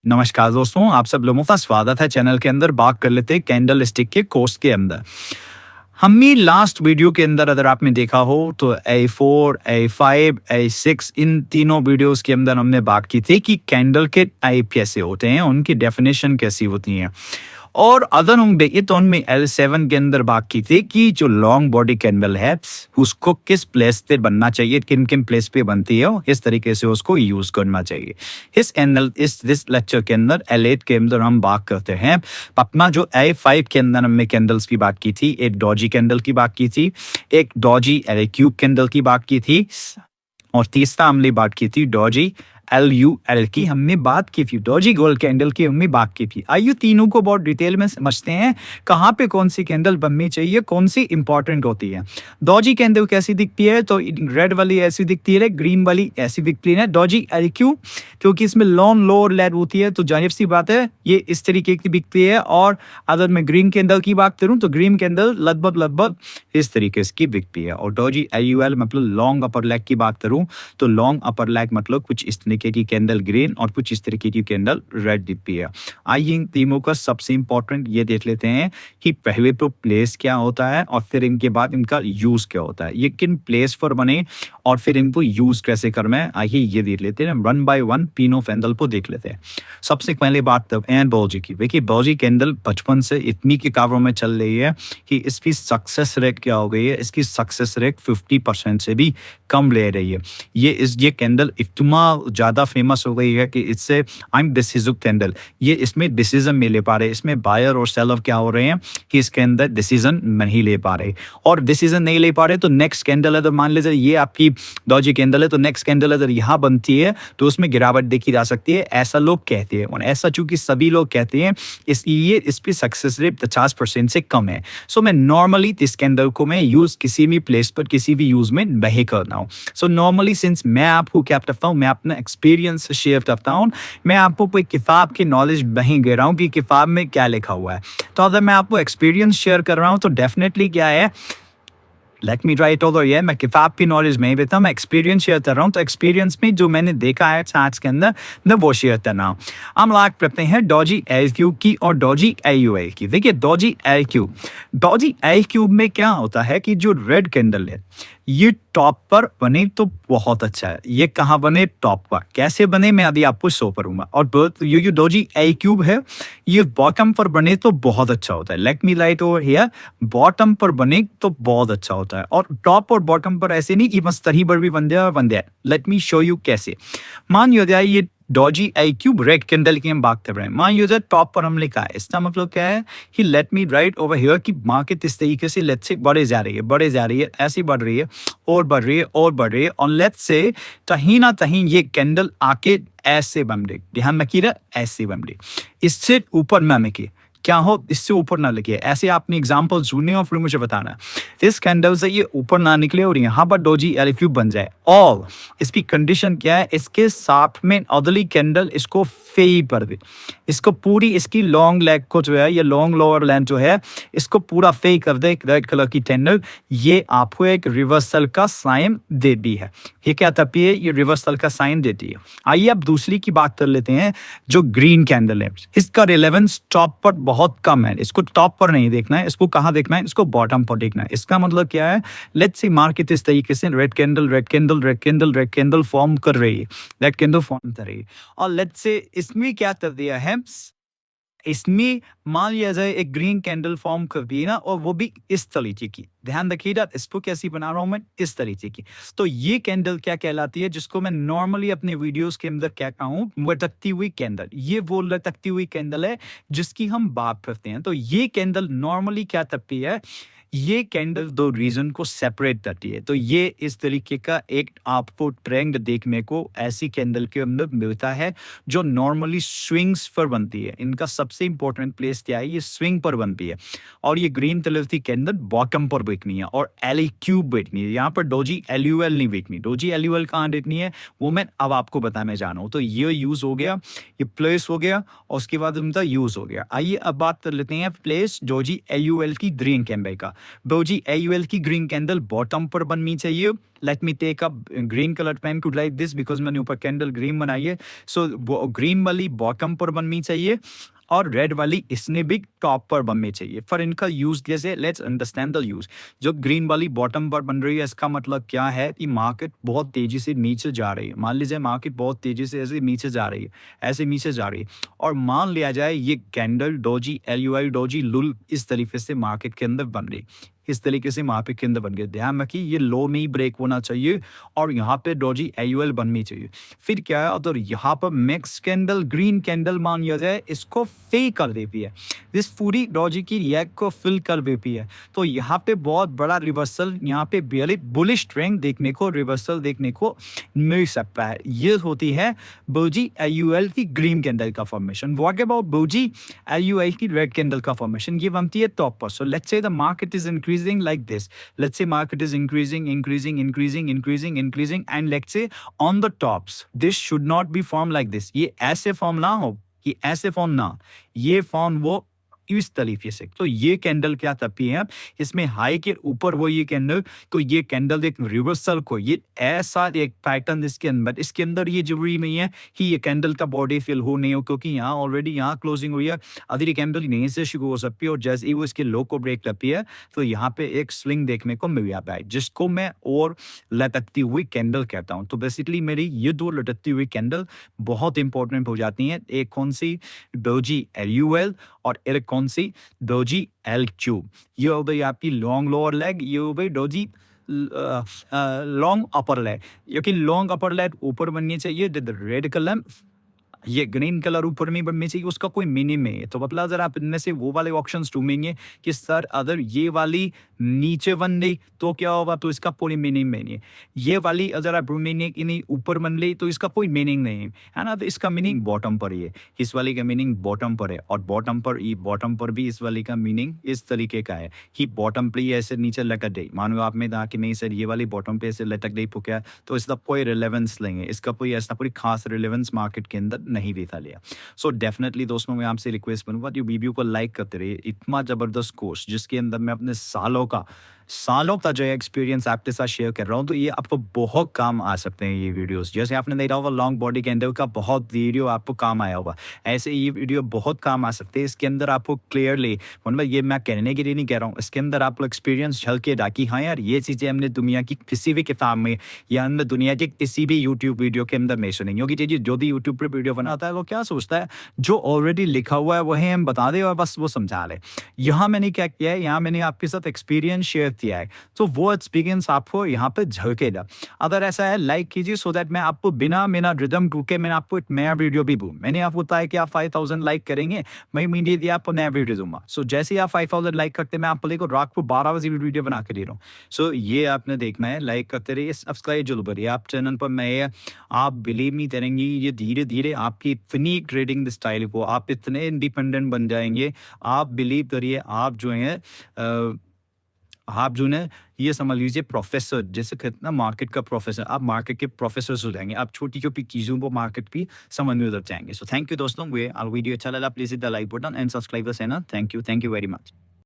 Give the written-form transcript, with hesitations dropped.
नमस्कार दोस्तों, आप सब लोगों का स्वागत है चैनल के अंदर। बात कर लेते हैं कैंडल स्टिक के कोर्स के अंदर। हमने लास्ट वीडियो के अंदर अगर आपने देखा हो तो A4, A5, A6 इन तीनों वीडियोस के अंदर हमने बात की थी कि कैंडल के टाइप कैसे होते हैं, उनकी डेफिनेशन कैसी होती हैं। और अदर हम देखिए तो उनमें L7 के अंदर बात की थी कि जो लॉन्ग बॉडी कैंडल है उसको किस प्लेस पे बनना चाहिए, किन किन प्लेस पे बनती है और इस तरीके से उसको यूज करना चाहिए। इस दिस लेक्चर के अंदर L8 के अंदर हम बात करते हैं अपना जो A5 के अंदर हमने कैंडल्स की बात की थी, एक डॉजी कैंडल की बात की थी, एक डॉजी L क्यूब कैंडल की बात की थी और तीसरा हमने बात की थी डॉजी LUL की हमने बात की थी, डॉजी गोल्ड कैंडल की हमने बात की थी। आइए तीनों को बहुत डिटेल में समझते हैं कहाँ पे कौन सी कैंडल बननी चाहिए, कौन सी इंपॉर्टेंट होती है। डॉजी कैंडल कैसी दिखती है तो रेड वाली ऐसी दिखती है, ग्रीन वाली ऐसी दिखती है। डॉजी LQ क्योंकि इसमें लॉन्ग लोअर लेड होती है तो जाहिर सी बात है ये इस तरीके की दिखती है। और अगर मैं ग्रीन कैंडल की बात करूँ तो ग्रीन कैंडल लगभग इस तरीके की दिखती है। और डॉजी LUL मतलब लॉन्ग अपर लेग की बात करूँ तो लॉन्ग अपर लेग मतलब कुछ इस तरीके की कैंडल ग्रीन और कुछ इस तरीके की कैंडल रेड दिखती है। आइए इन तीनों का सबसे इंपॉर्टेंट ये देख लेते हैं कि पहले तो प्लेस क्या होता है और फिर इनके बाद इनका यूज क्या होता है, ये किन प्लेस पर बने और फिर इनको यूज कैसे करना है। आइए ये देख लेते हैं, वन बाय वन तीनों कैंडल को देख लेते हैं। सबसे पहले बात तब एंड बॉजी की। देखिए बॉजी कैंडल बचपन से इतनी किताबों में चल रही है कि इसकी सक्सेस रेट क्या हो गई है, इसकी सक्सेस रेट 50% से भी कम ले रही है। ये कैंडल इतना ज़्यादा फेमस हो गई है कि इससे आई एम डिसिसिव कैंडल, ये इसमें डिसीजन नहीं ले पा रहे, इसमें बायर और सेलर क्या हो रहे हैं कि इसके अंदर डिसीजन नहीं ले पा रहे। और डिसीजन नहीं ले पा रहे तो नेक्स्ट कैंडल अगर मान लीजिए ये आपकी डॉजी कैंडल है तो नेक्स्ट कैंडल अगर यहाँ बनती है तो उसमें गिरावट देखी जा सकती है, ऐसा लोग कहते हैं। और ऐसा चूंकि सभी लोग कहते हैं इसलिए इस पर सक्सेस रेट 50% से कम है। सो मैं नॉर्मली इस कैंडल को मैं यूज किसी भी प्लेस पर किसी भी यूज में नहीं करना हूँ। सो नॉर्मली सिंस मैं आपको क्या करता हूँ, मैं अपना एक्सपीरियंस शेयर करता हूँ, मैं आपको कोई किताब की नॉलेज नहीं दे रहा हूँ कि किताब में क्या लिखा हुआ है। तो अगर मैं आपको एक्सपीरियंस शेयर कर रहा हूँ तो डेफिनेटली क्या है, लेट मी राइट ओवर, ये मैं किताब की नॉलेज में ही देता हूँ, मैं एक्सपीरियंस शेयर कर रहा हूँ। तो एक्सपीरियंस में जो मैंने देखा है चार्ट्स के अंदर मैं वो शेयर कर रहा हूँ। हम बात करते हैं डॉजी LQ की और डॉजी LUL की। देखिए डॉजी LQ में क्या होता है कि जो रेड कैंडल है ये टॉप पर बने तो बहुत अच्छा है। ये कहाँ बने, टॉप पर। कैसे बने मैं अभी आपको शो करूंगा। और ये जो डॉजी LQ है ये बॉटम पर बने तो बहुत अच्छा होता है। Let me right over here, bottom पर बने तो बहुत अच्छा होता है। और टॉप और बॉटम पर ऐसे नहीं कि बस तरी पर भी बन जाए। लेट मी शो यू कैसे। मान लो जाए ये डॉजी LQ रेड कैंडल की हम बात कर रहे हैं। मान यूजर टॉप पर हम लिखा है, इसका मतलब क्या है कि let me right over here कि मार्केट इस तरीके से लेट्स से बढ़े जा रही है, ऐसी बढ़ रही है और बढ़ रही है और बढ़ रही है। और लेट्स से कहीं ना कहीं ये कैंडल आके ऐसे बन रही, ध्यान रखिएगा ऐसे बन रही, इससे ऊपर ना लिखिए, क्या हो इससे ऊपर ना लिखिए। ऐसे आपने एग्जाम्पल ढूंढने और फिर मुझे बताना इस कैंडल से ये ऊपर ना निकले और यहाँ पर डॉजी LQ बन जाए। और इसकी कंडीशन क्या है, इसके साथ में अदली कैंडल इसको फेई पर दे, इसको पूरी इसकी लॉन्ग लेग को जो है, ये लॉन्ग लोअर लेंथ जो है इसको पूरा फेई कर दे रेड कलर की कैंडल, ये आपको एक रिवर्सल का साइन देती है। ये क्या तभी है, ये रिवर्सल का साइन देती है। आइए अब दूसरी की बात कर लेते हैं, जो ग्रीन कैंडल है इसका रिलेवेंस टॉप पर बहुत कम है। इसको टॉप पर नहीं देखना है, इसको कहाँ देखना है, इसको बॉटम पर देखना है। इसका मतलब क्या है, लेट्स सी मार्केट इस तरीके से रेड कैंडल फॉर्म कर रही है, रेड कैंडल फॉर्म कर रही है। और लेट्स से इसमें क्या कर दिया है, इसमें मान लिया जाए एक ग्रीन कैंडल फॉर्म कर दी ना, और वो भी इस तरीके की। ध्यान रखिएगा इसको कैसी बना रहा हूं मैं, इस तरीके की। तो ये कैंडल क्या कहलाती है, जिसको मैं नॉर्मली अपने वीडियोस के अंदर कहता हूं लटकती हुई कैंडल। ये वो लटकती हुई कैंडल है जिसकी हम बात करते हैं। तो ये कैंडल नॉर्मली क्या तपती है, ये कैंडल दो रीजन को सेपरेट करती है। तो ये इस तरीके का एक आपको ट्रेंड देखने को ऐसी कैंडल के अंदर मिलता है जो नॉर्मली स्विंग्स पर बनती है। इनका सबसे इंपॉर्टेंट प्लेस क्या है, ये स्विंग पर बनती है। और ये ग्रीन कलर की कैंडल बॉटम पर बेचनी है और LQ बेचनी है। यहाँ पर डॉजी LUL नहीं बेचनी। डॉजी LUL कहाँ देखनी है वो मैं अब आपको बताने जा रहा हूँ। तो ये यूज हो गया, ये प्लेस हो गया और उसके बाद उनका यूज हो गया। आइए अब बात कर लेते हैं प्लेस डॉजी LUL की ग्रीन कैंडल का। दोजी AUL की ग्रीन कैंडल बॉटम पर बननी चाहिए. Let me take up green colored pen to like this because मैंने ऊपर कैंडल ग्रीन बनाई है. सो ग्रीन वाली बॉटम पर बननी चाहिए और रेड वाली इसने भी टॉप पर बननी चाहिए. फॉर इनका यूज जैसे लेट्स अंडरस्टैंड द यूज. जो ग्रीन वाली बॉटम पर बन रही है इसका मतलब क्या है कि मार्केट बहुत तेजी से नीचे जा रही है. मान लीजिए मार्केट बहुत तेजी से ऐसे नीचे जा रही है, ऐसे नीचे जा रही है, और मान लिया जाए ये कैंडल डोजी LUI डोजी लुल इस तरीके से मार्केट के अंदर बन रही, इस तरीके से मार्केट के अंदर बन गए. ध्यान रखिए ये लो में ही ब्रेक होना चाहिए और यहाँ पे डोजी AUL बननी चाहिए. फिर क्या है, अगर यहाँ पर मिक्स कैंडल ग्रीन कैंडल मान लिया जाए इसको फिल कर देती है, इस पूरी डोजी की रैक को फिल कर देती है, तो यहाँ पे बहुत बड़ा रिवर्सल, यहाँ पे बुलिश ट्रेंड देखने को, रिवर्सल देखने को मिल सकता है. ये होती है डोजी AUL की ग्रीन कैंडल का formation. What about doji LUI की रेड कैंडल का फॉर्मेशन? ये बनती है टॉप पर. So let's say the market is increasing like this. Let's say market is increasing, and let's say on the tops, this should not be formed like this. ये ऐसे form ना हो, ये ऐसे फॉर्म ना, ये फॉर्म वो इस तरीके से. तो ये कैंडल क्या करती है, इसमें हाई के ऊपर वो ये कैंडल, तो ये कैंडल एक रिवर्सल को, ये ऐसा एक पैटर्न इसके अंदर ये जरूरी नहीं है कि ये कैंडल का बॉडी फिल हो नहीं हो, क्योंकि यहाँ ऑलरेडी यहाँ क्लोजिंग हुई है. अगर ये कैंडल यहीं से शुरू हो सकती है और जैसे ही वो इसके लो को ब्रेक करती है तो यहाँ पे एक स्विंग देखने को मिल जाता है, जिसको मैं और लटकती हुई कैंडल कहता हूँ. तो बेसिकली मेरी ये दो लटकती हुई कैंडल बहुत इंपॉर्टेंट हो जाती हैं. एक कौन सी, डोजी LUL, और एक कौन सी, डोजी LQ. ये हो गई आपकी लॉन्ग लोअर लेग, ये हो गई डोजी लॉन्ग अपर लेग. क्योंकि लॉन्ग अपर लेग ऊपर बननी चाहिए, रेड कलर, ये ग्रीन कलर ऊपर में बननी चाहिए, उसका कोई मीनिंग नहीं है. तो मतलब अगर आप इनमें से वो वाले ऑप्शंस ढूंढेंगे कि सर अगर ये वाली नीचे बन गई तो क्या होगा, तो इसका कोई मीनिंग नहीं है. ये वाली अगर आप ढूंढेंगे कि नहीं ऊपर बन गई तो इसका कोई मीनिंग नहीं है ना. तो इसका मीनिंग बॉटम पर ही है, इस वाली का मीनिंग बॉटम पर है, और बॉटम पर भी इस वाली का मीनिंग इस तरीके का है कि बॉटम पर ही ऐसे नीचे लटक गई. मानो आपने कहा कि नहीं सर ये वाली बॉटम पे ऐसे लटक गई तो क्या, तो इसका कोई रिलेवेंस लेंगे, इसका कोई ऐसा कोई खास रिलेवेंस मार्केट के अंदर नहीं देता लिया. सो डेफिनेटली दोस्तों मैं आपसे रिक्वेस्ट करूंगा कि वीडियो को लाइक करते रहिए. इतना जबरदस्त कोर्स जिसके अंदर मैं अपने सालों का जो एक्सपीरियंस आपके साथ शेयर कर रहा हूँ, तो ये आपको बहुत काम आ सकते हैं. ये वीडियोस जैसे आपने देखा होगा लॉन्ग बॉडी कैंडल का बहुत वीडियो आपको काम आया होगा, ऐसे ये वीडियो बहुत काम आ सकते हैं. इसके अंदर आपको क्लियरली, मतलब ये मैं कहने के लिए नहीं कह रहा हूँ, इसके अंदर आपको एक्सपीरियंस झलके डाकी, हाँ यार ये चीज़ें हमने दुनिया की किसी भी किताब में या हमने दुनिया के किसी भी यूट्यूब वीडियो के अंदर नहीं सुनी. क्योंकि चीज़ें जो भी यूट्यूब पर वीडियो बनाता है वो क्या सोचता है, जो ऑलरेडी लिखा हुआ है वही हम बता दें और बस वो समझा ले. यहाँ मैंने क्या किया है, यहाँ मैंने आपके साथ एक्सपीरियंस शेयर किया है, तो वो एक्सपीरियंस आपको यहाँ पे झलकेगा. अगर ऐसा है लाइक कीजिए, सो दैट मैं आपको बिना रिदम टूके मैंने आपको एक नया वीडियो भी दूँ. मैंने आपको बताया कि आप 5000 लाइक करेंगे, मैं इमीडिएटली आपको नया वीडियो दूंगा. सो जैसे ही आप 5000 लाइक करते मैं आपको लेकर रात को 12 बजे वीडियो बना के दे रहा हूँ. सो ये आपने देखना है, लाइक करते रहिए, सब्सक्राइब जरूर करिए. आप चैनल पर नए, आप बिलीव नहीं करेंगे, ये धीरे धीरे आपकी इतनी ट्रेडिंग स्टाइल को, आप इतने इंडिपेंडेंट बन जाएंगे, आप बिलीव करिए. आप जो है आप जो है ये समझ लीजिए प्रोफेसर, जैसे कहते हैं ना मार्केट का प्रोफेसर, आप मार्केट के प्रोफेसर हो जाएंगे. आप छोटी छोटी चीज़ों को मार्केट की समझ में उतर जाएंगे. सो थैंक यू दोस्तों. वीडियो अच्छा लगा please hit the like button and subscribe the channel. Thank you very much.